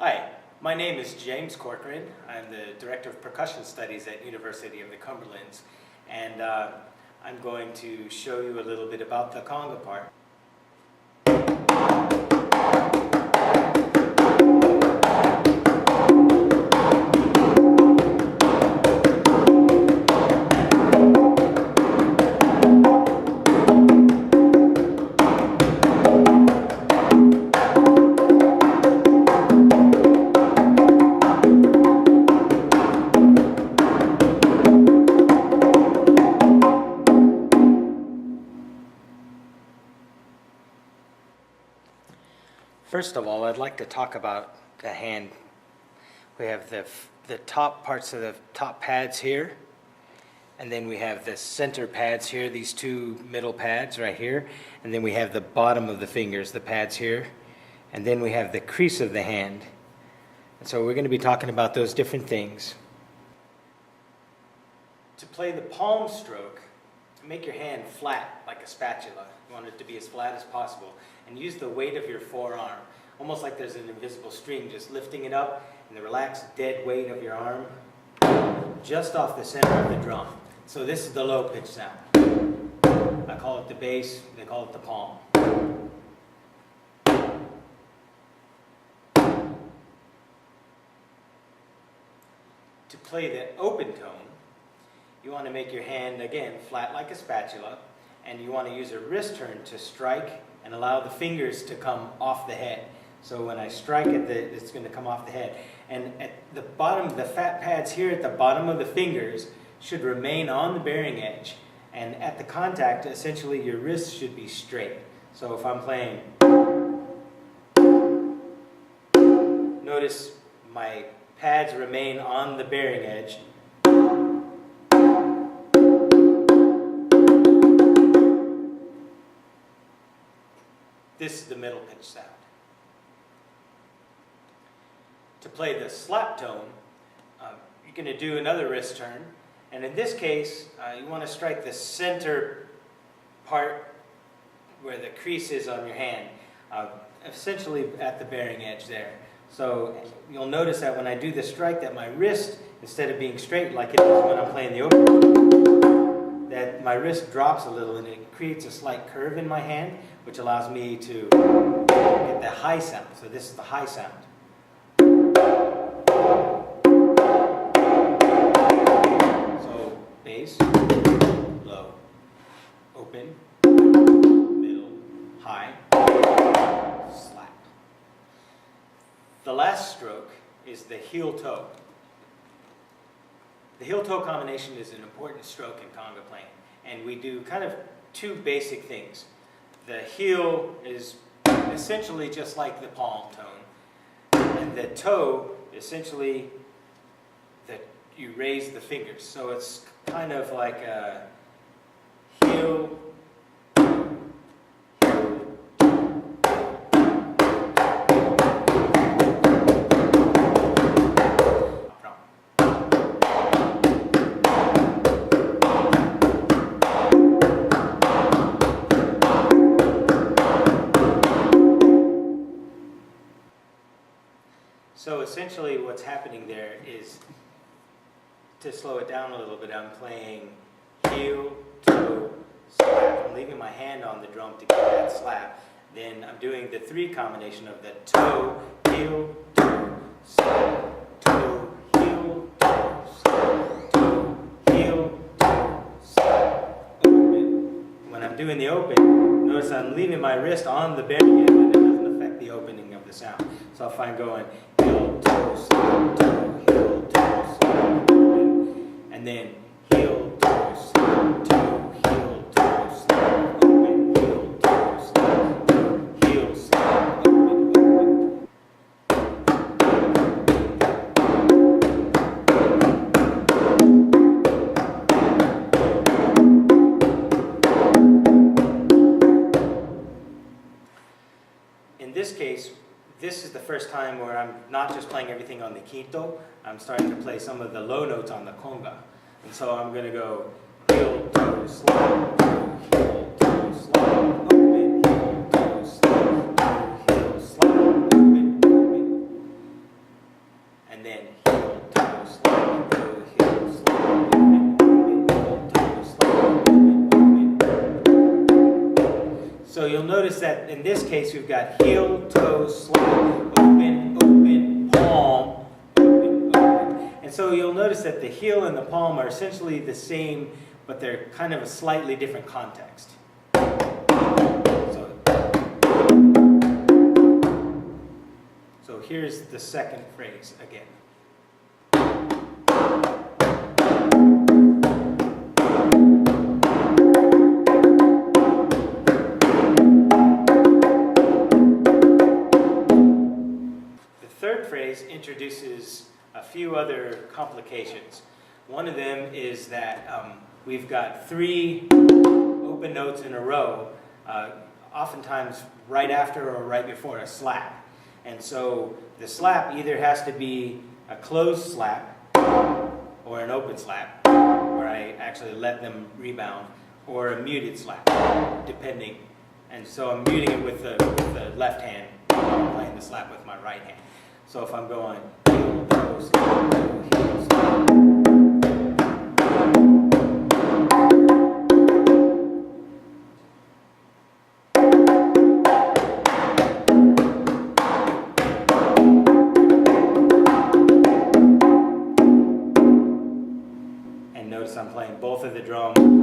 Hi, my name is James Corcoran. I'm the Director of Percussion Studies at University of the Cumberlands, and I'm going to show you a little bit about the conga part. First of all, I'd like to talk about the hand. We have the top parts of the top pads here, and then we have the center pads here, these two middle pads right here, and then we have the bottom of the fingers, the pads here, and then we have the crease of the hand. And so we're going to be talking about those different things. To play the palm stroke, make your hand flat like a spatula. You want it to be as flat as possible. And use the weight of your forearm, almost like there's an invisible string, just lifting it up, and the relaxed dead weight of your arm just off the center of the drum. So this is the low pitch sound. I call it the bass, they call it the palm. To play the open tone, you want to make your hand, again, flat like a spatula, and you want to use a wrist turn to strike and allow the fingers to come off the head. So when I strike it, it's going to come off the head. And at the bottom, the fat pads here at the bottom of the fingers should remain on the bearing edge. And at the contact, essentially your wrist should be straight. So if I'm playing, notice my pads remain on the bearing edge. This is the middle pitch sound. To play the slap tone, you're going to do another wrist turn, and in this case, you want to strike the center part where the crease is on your hand, essentially at the bearing edge there. So you'll notice that when I do the strike, that my wrist, instead of being straight like it is when I'm playing the open, that my wrist drops a little and it creates a slight curve in my hand, which allows me to get the high sound. So this is the high sound. So bass, low, open, middle, high, slap. The last stroke is the heel-toe. The heel-toe combination is an important stroke in conga playing, and we do kind of two basic things. The heel is essentially just like the palm tone, and the toe, essentially, that you raise the fingers. So it's kind of like a heel, So essentially what's happening there is, to slow it down a little bit, I'm playing heel, toe, slap. I'm leaving my hand on the drum to get that slap. Then I'm doing the three combination of the toe, heel, toe, slap, toe, heel, toe, slap, toe, heel, toe, slap, open. When I'm doing the open, notice I'm leaving my wrist on the bearing edge and it doesn't affect the opening of the sound. So if I'm going heel, toe, slap, toe, heel, toe, slap, open, and then heel, toe, slap, toe, heel, toe, slap, open, heel, toe, slap, toe, heel, slap, open, open. In this case, this is the first time where I'm not just playing everything on the quinto, I'm starting to play some of the low notes on the conga. And so I'm going to go heel, toe, slap, toe, heel, toe, slap, open, heel, toe, slap, toe, heel, slap, open, open. So you'll notice that in this case we've got heel, toe, slap, open, open, palm, open, open. And so you'll notice that the heel and the palm are essentially the same, but they're kind of a slightly different context. So here's the second phrase again. Phrase introduces a few other complications. One of them is that we've got 3 open notes in a row, oftentimes right after or right before a slap. And so the slap either has to be a closed slap or an open slap, where I actually let them rebound, or a muted slap, depending. And so I'm muting it with the left hand, I'm playing the slap with my right hand. So if I'm going heel, toe, slap, heel, slap. And notice I'm playing both of the drums